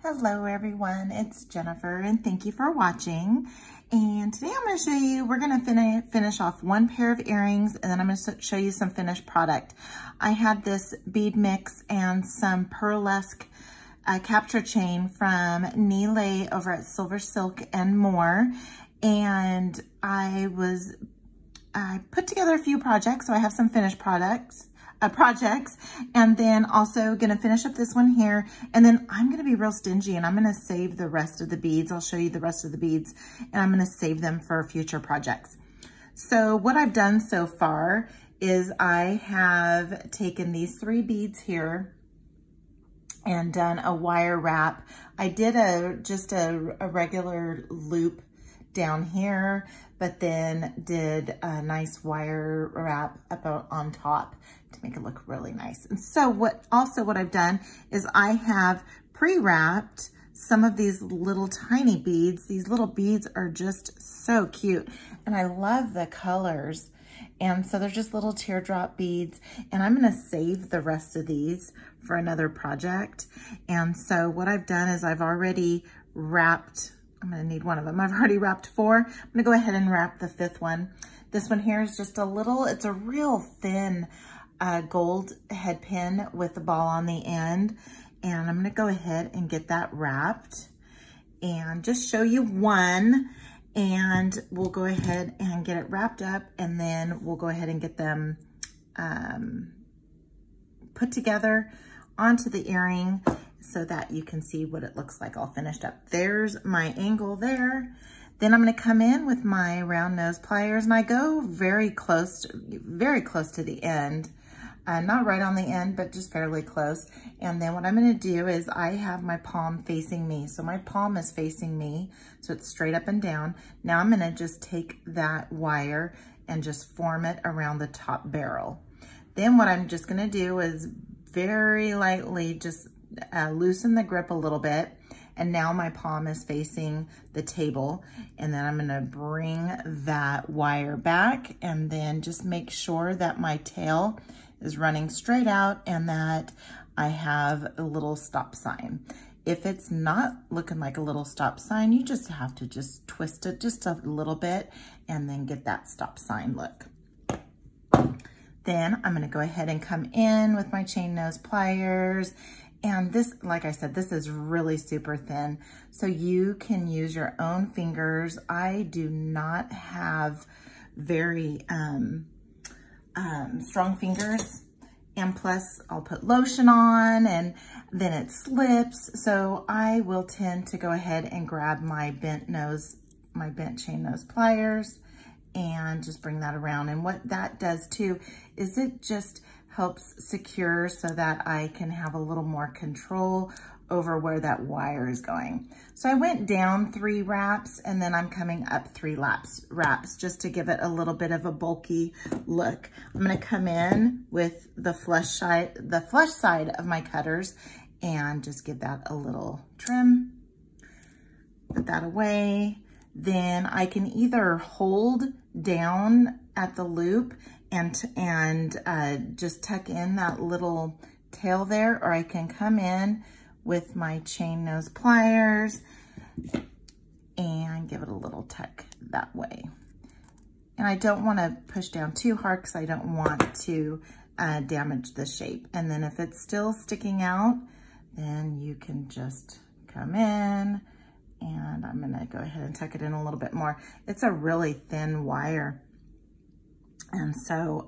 Hello everyone, it's Jennifer and thank you for watching. And today I'm going to show you, we're going to finish off one pair of earrings and then I'm going to show you some finished product. I had this bead mix and some Pearlesque Capture Chain from Nealay over at SilverSilk More. And I put together a few projects, so I have some finished projects, and then also gonna finish up this one here, and then I'm gonna be real stingy and I'm gonna save the rest of the beads. I'll show you the rest of the beads and I'm gonna save them for future projects. So what I've done so far is I have taken these 3 beads here and done a wire wrap. I did just a regular loop down here, but then did a nice wire wrap up on top to make it look really nice. And so what I've done is I have pre-wrapped some of these little tiny beads. These little beads are just so cute and I love the colors. And so they're just little teardrop beads, and I'm gonna save the rest of these for another project. And so what I've done is I've already wrapped, I'm gonna need one of them. I've already wrapped 4. I'm gonna go ahead and wrap the 5th one. This one here is just a little, it's a real thin gold head pin with the ball on the end. And I'm gonna go ahead and get that wrapped and just show you one, and we'll go ahead and get it wrapped up, and then we'll go ahead and get them put together onto the earring so that you can see what it looks like all finished up. There's my angle there. Then I'm gonna come in with my round nose pliers, and I go very close to the end. Not right on the end, but just fairly close. And then what I'm gonna do is I have my palm facing me. So my palm is facing me, so it's straight up and down. Now I'm gonna just take that wire and just form it around the top barrel. Then what I'm just gonna do is very lightly just loosen the grip a little bit. And now my palm is facing the table. And then I'm gonna bring that wire back and then just make sure that my tail is running straight out and that I have a little stop sign. If it's not looking like a little stop sign, you just have to just twist it just a little bit and then get that stop sign look. Then I'm gonna go ahead and come in with my chain nose pliers. And this, like I said, this is really super thin, so you can use your own fingers. I do not have very strong fingers, and plus I'll put lotion on and then it slips, so I will tend to go ahead and grab my bent chain nose pliers and just bring that around. And what that does too is it just helps secure so that I can have a little more control over where that wire is going. So I went down 3 wraps and then I'm coming up 3 wraps just to give it a little bit of a bulky look. I'm gonna come in with the flush side of my cutters and just give that a little trim. Put that away. Then I can either hold down at the loop and just tuck in that little tail there, or I can come in with my chain nose pliers and give it a little tuck that way. And I don't want to push down too hard because I don't want to damage the shape. And then if it's still sticking out, then you can just come in, and I'm gonna go ahead and tuck it in a little bit more. It's a really thin wire. And so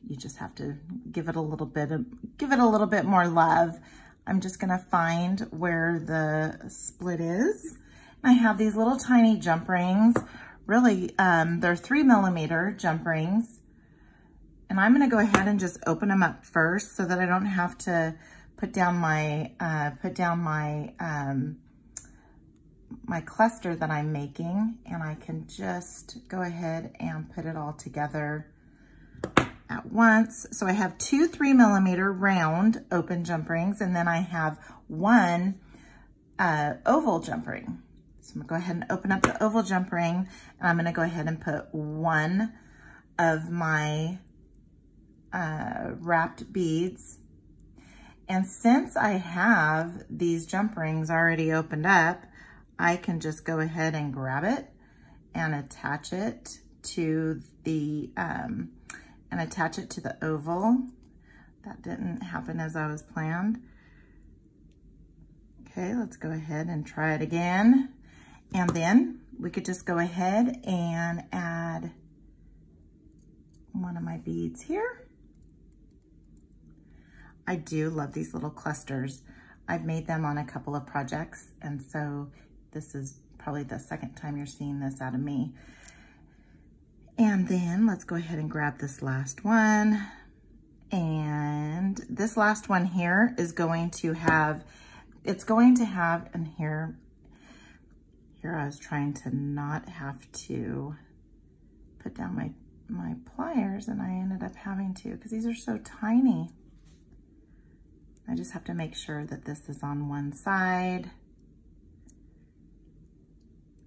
you just have to give it a little bit more love. I'm just gonna find where the split is. I have these little tiny jump rings. Really, they're 3mm jump rings. And I'm gonna go ahead and just open them up first so that I don't have to put down my my cluster that I'm making, and I can just go ahead and put it all together at once. So I have 2 3mm round open jump rings, and then I have 1 oval jump ring. So I'm gonna go ahead and open up the oval jump ring, and I'm gonna go ahead and put 1 of my wrapped beads. And since I have these jump rings already opened up, I can just go ahead and grab it and attach it to the oval. That didn't happen as I was planned. Okay, let's go ahead and try it again. And then we could just go ahead and add one of my beads here. I do love these little clusters. I've made them on a couple of projects, and so this is probably the second time you're seeing this out of me. And then let's go ahead and grab this last one. And this last one here is going to have, and here I was trying to not have to put down my pliers, and I ended up having to, because these are so tiny. I just have to make sure that this is on one side.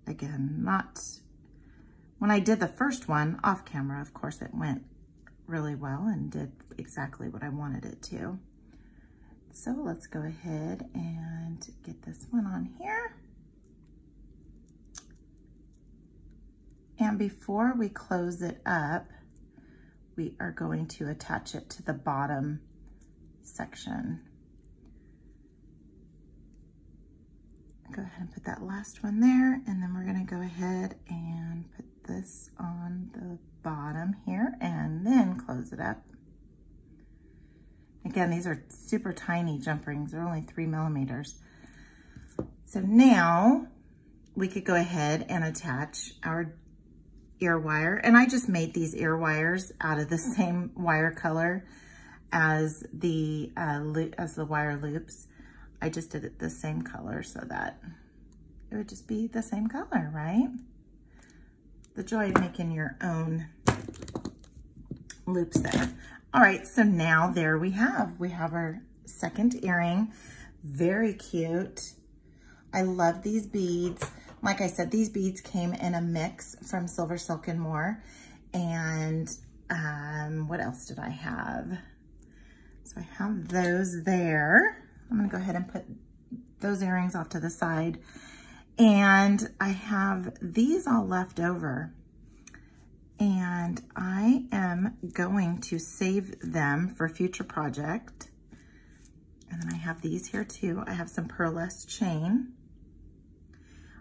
Again, when I did the first one off camera, of course, it went really well and did exactly what I wanted it to. So let's go ahead and get this one on here. And before we close it up, we are going to attach it to the bottom section. Go ahead and put that last one there, and then we're gonna go ahead and put this on the bottom here and then close it up. Again, these are super tiny jump rings. They're only 3 millimeters. So now we could go ahead and attach our ear wire. And I just made these ear wires out of the same wire color as the wire loops. I just did it the same color so that it would just be the same color, right? The joy of making your own loops there. All right, so now there we have our second earring. Very cute. I love these beads. Like I said, these beads came in a mix from SilverSilk More. And what else did I have? So I have those there. I'm gonna go ahead and put those earrings off to the side. And I have these all left over. And I am going to save them for a future project. And then I have these here too. I have some Pearlesque chain.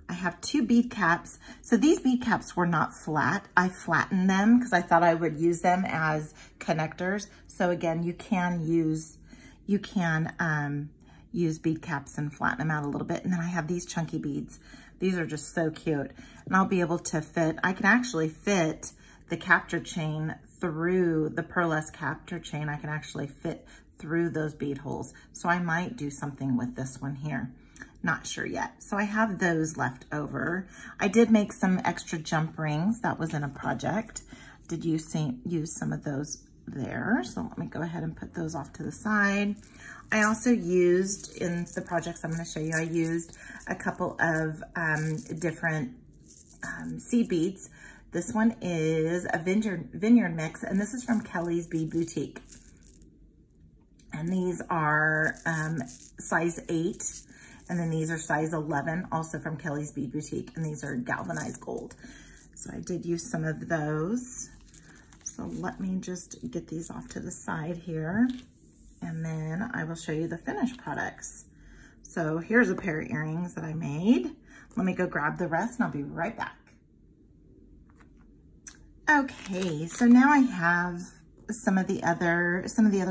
I have 2 bead caps. So these bead caps were not flat. I flattened them because I thought I would use them as connectors. So again, you can use bead caps and flatten them out a little bit. And then I have these chunky beads. These are just so cute. And I'll be able to I can actually fit the capture chain through the Pearlesque Capture Chain. I can actually fit through those bead holes. So I might do something with this one here. Not sure yet. So I have those left over. I did make some extra jump rings. That was in a project. Did you use some of those there? So let me go ahead and put those off to the side. I also used, in the projects I'm going to show you, I used a couple of different seed beads. This one is a vineyard mix, and this is from Kellie's Bead Boutique. And these are size 8, and then these are size 11, also from Kellie's Bead Boutique, and these are galvanized gold. So I did use some of those. So let me just get these off to the side here, and then I will show you the finished products. So here's a pair of earrings that I made. Let me go grab the rest and I'll be right back. Okay, so now I have some of the other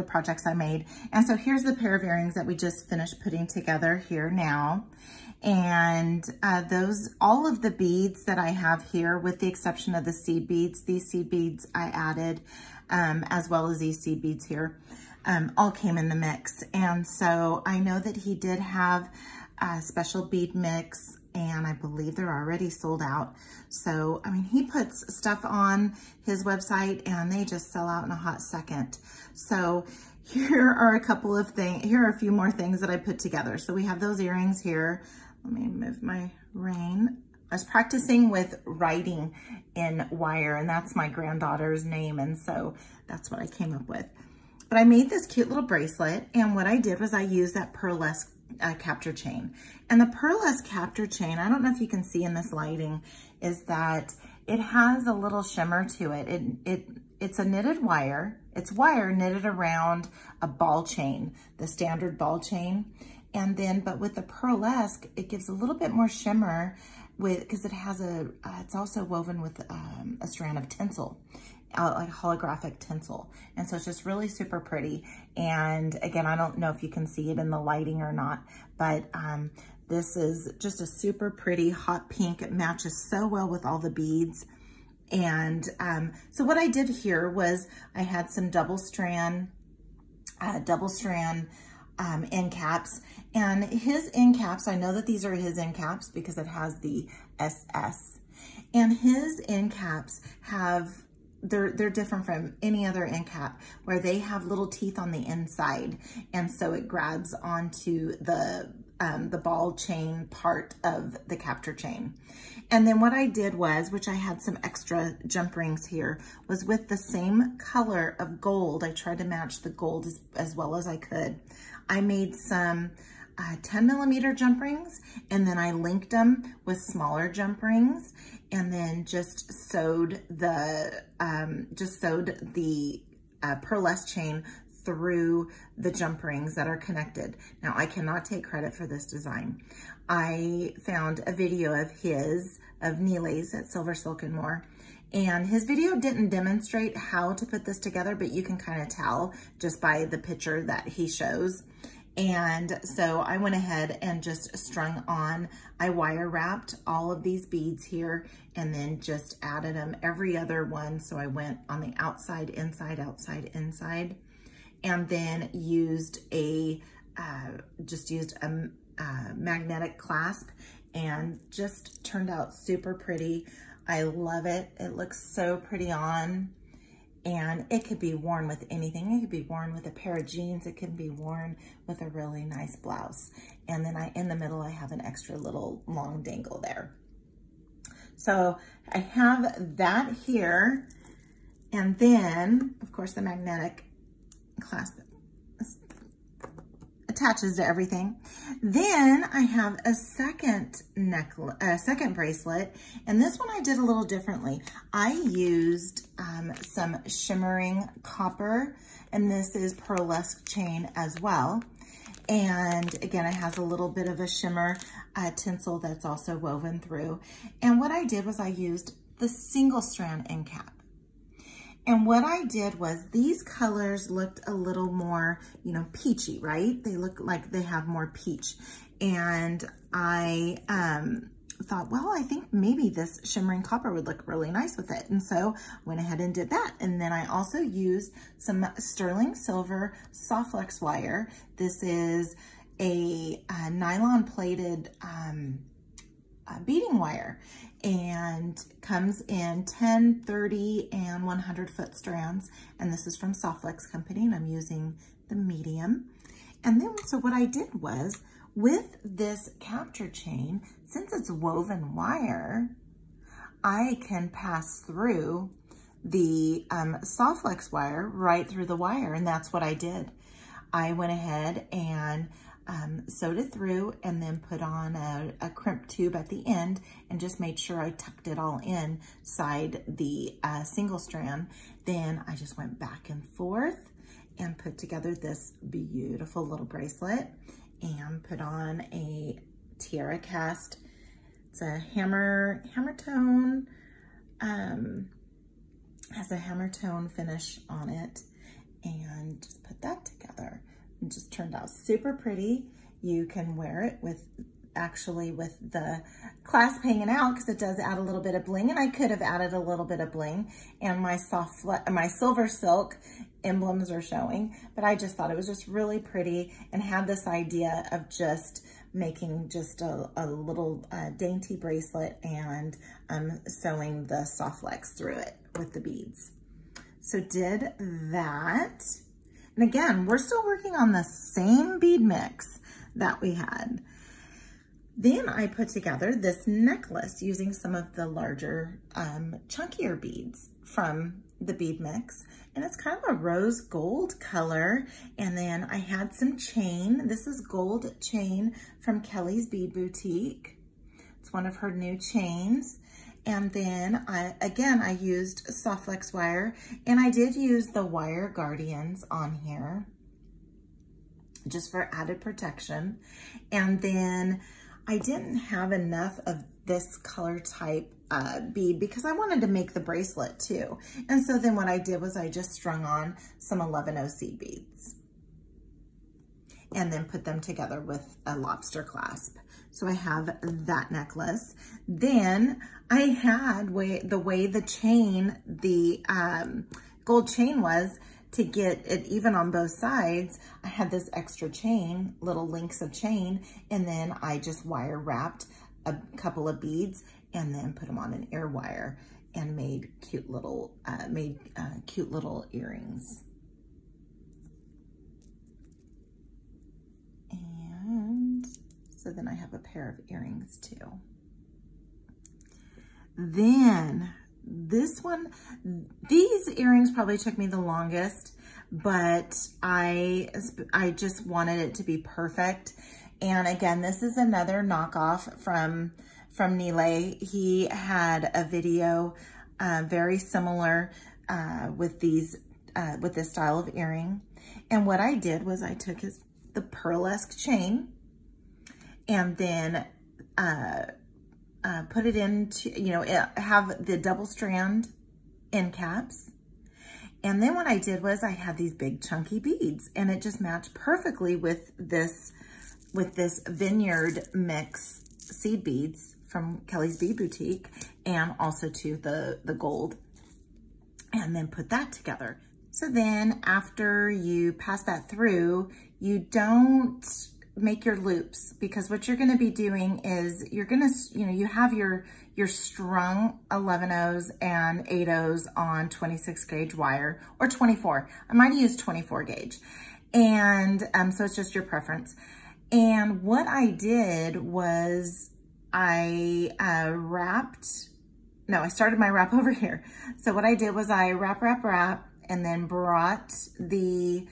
projects I made. And so here's the pair of earrings that we just finished putting together here now. And all of the beads that I have here, with the exception of the seed beads, these seed beads I added, as well as these seed beads here, all came in the mix. And so I know that he did have a special bead mix, and I believe they're already sold out. So, I mean, he puts stuff on his website and they just sell out in a hot second. So here are a few more things that I put together. So we have those earrings here. Let me move my rain. I was practicing with writing in wire, and that's my granddaughter's name. And so that's what I came up with. But I made this cute little bracelet, and what I did was I used that Pearlesque Capture Chain. And the Pearlesque Capture Chain, I don't know if you can see in this lighting, is that it has a little shimmer to it. It's a knitted wire. It's wire knitted around a ball chain, the standard ball chain. And then, but with the Pearlesque, it gives a little bit more shimmer because it has it's also woven with a strand of tinsel, like holographic tinsel. And so it's just really super pretty. And again, I don't know if you can see it in the lighting or not, but this is just a super pretty hot pink. It matches so well with all the beads. And so what I did here was I had some double strand end caps, and his end caps, I know that these are his end caps because it has the SS, and his end caps have, they're different from any other end cap, where they have little teeth on the inside, and so it grabs onto the ball chain part of the capture chain. And then what I did was, which I had some extra jump rings here, was with the same color of gold, I tried to match the gold as well as I could. I made some 10mm jump rings, and then I linked them with smaller jump rings, and then just sewed the Pearlesque chain through the jump rings that are connected. Now, I cannot take credit for this design. I found a video of Nealay's at SilverSilk More, and his video didn't demonstrate how to put this together, but you can kind of tell just by the picture that he shows. And so I went ahead and just strung on, I wire wrapped all of these beads here, and then just added them every other one. So I went on the outside, inside, outside, inside, and then used a magnetic clasp, and just turned out super pretty. I love it. It looks so pretty on, and it could be worn with anything. It could be worn with a pair of jeans. It can be worn with a really nice blouse. And then in the middle, I have an extra little long dangle there. So I have that here. And then, of course, the magnetic clasp attaches to everything. Then I have a second bracelet, and this one I did a little differently. I used some shimmering copper, and this is Pearlesque chain as well. And again, it has a little bit of a shimmer tinsel that's also woven through. And what I did was I used the single strand end cap. And what I did was, these colors looked a little more, you know, peachy, right? They look like they have more peach. And I thought, well, I think maybe this shimmering copper would look really nice with it. And so went ahead and did that. And then I also used some sterling silver soft flex wire. This is a nylon plated beading wire, and comes in 10, 30, and 100 foot strands. And this is from Soft Flex Company, and I'm using the medium. And then, so what I did was, with this capture chain, since it's woven wire, I can pass through the Soft Flex wire right through the wire, and that's what I did. I went ahead and sewed it through, and then put on a crimp tube at the end, and just made sure I tucked it all inside the single strand. Then I just went back and forth and put together this beautiful little bracelet, and put on a tiara cast. It's a hammer tone, has a hammer tone finish on it, and just put that together. It just turned out super pretty. You can wear it with the clasp hanging out, because it does add a little bit of bling, and I could have added a little bit of bling, and my SilverSilk emblems are showing, but I just thought it was just really pretty, and had this idea of just making just a little dainty bracelet, and sewing the soft flex through it with the beads. So did that. And again, we're still working on the same bead mix that we had. Then I put together this necklace using some of the larger, chunkier beads from the bead mix. And it's kind of a rose gold color. And then I had some chain. This is gold chain from Kellie's Bead Boutique. It's one of her new chains. And then I used soft flex wire, and I did use the wire guardians on here just for added protection. And then I didn't have enough of this color type bead because I wanted to make the bracelet too. And so then what I did was I just strung on some 11O seed beads and then put them together with a lobster clasp. So I have that necklace. Then I had the way the chain, the gold chain was, to get it even on both sides, I had this extra chain, little links of chain, and then I just wire wrapped a couple of beads and then put them on an ear wire and made cute little earrings. And so then I have a pair of earrings too. Then this one, these earrings probably took me the longest, but I just wanted it to be perfect. And again, this is another knockoff from Nealay. He had a video very similar with this style of earring. And what I did was I took the Pearlesque chain and then put it into, have the double strand end caps. And then what I did was I had these big chunky beads, and it just matched perfectly with this vineyard mix seed beads from Kellie's Bead Boutique, and also to the gold, and then put that together. So then after you pass that through, you don't make your loops, because what you're gonna be doing is you're gonna, you have your strung 11Os and 8Os on 26 gauge wire, or 24. I might use 24 gauge. And so it's just your preference. And what I did was I started my wrap over here. So what I did was I wrap, and then brought the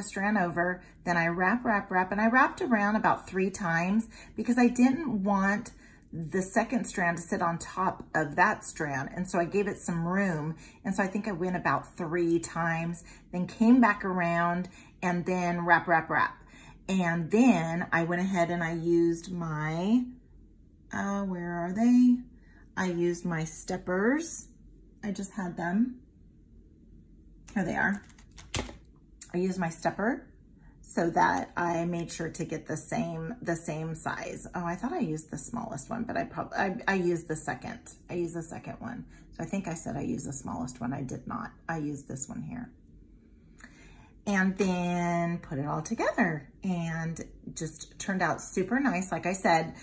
strand over, then I wrap, and I wrapped around about 3 times because I didn't want the second strand to sit on top of that strand. And so I gave it some room. And so I think I went about 3 times, then came back around and then wrap. And then I went ahead and I used my, where are they? I used my steppers. I just had them. Here they are. I used my stepper so that I made sure to get the same size. Oh, I thought I used the smallest one, but I used the second. I used the second one. So I think I said I used the smallest one. I did not. I used this one here. And then put it all together, and just turned out super nice. Like I said,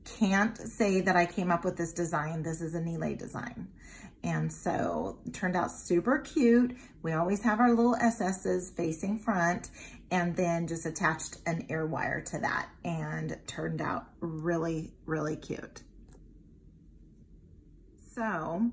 can't say that I came up with this design. This is a Nealay design. And so it turned out super cute. We always have our little SS's facing front, and then just attached an ear wire to that, and it turned out really, really cute. So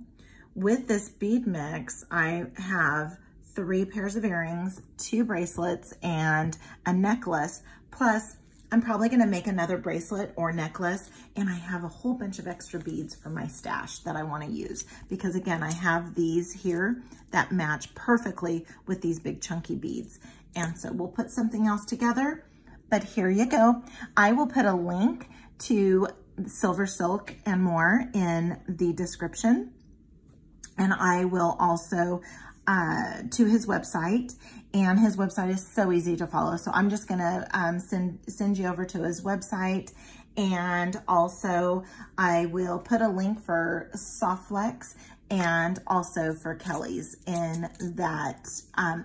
with this bead mix, I have 3 pairs of earrings, 2 bracelets, and a necklace. Plus, I'm probably gonna make another bracelet or necklace, and I have a whole bunch of extra beads from my stash that I wanna use, because again, I have these here that match perfectly with these big chunky beads. And so we'll put something else together, but here you go. I will put a link to SilverSilk and More in the description. And I will also to his website, and his website is so easy to follow. So I'm just gonna send you over to his website, and also I will put a link for Soft Flex and also for Kellie's in that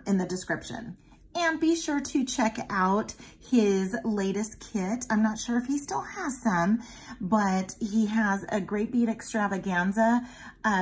in the description. And be sure to check out his latest kit. I'm not sure if he still has some, but he has a great bead extravaganza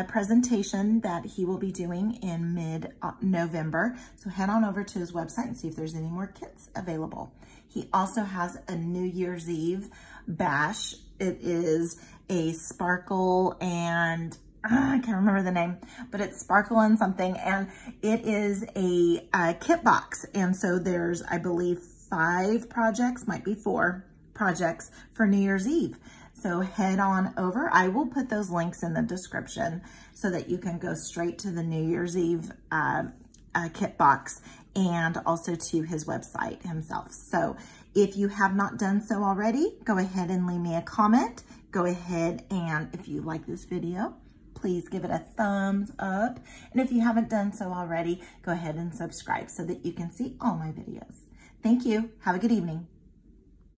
presentation that he will be doing in mid-November. So head on over to his website and see if there's any more kits available. He also has a New Year's Eve Bash. It is a sparkle and I can't remember the name, but it's sparkle and something, and it is a kit box. And so there's, I believe, 5 projects, might be 4 projects for New Year's Eve. So head on over. I will put those links in the description so that you can go straight to the New Year's Eve kit box and also to his website himself. So if you have not done so already, go ahead and leave me a comment. Go ahead and if you like this video, please give it a thumbs up. And if you haven't done so already, go ahead and subscribe so that you can see all my videos. Thank you. Have a good evening.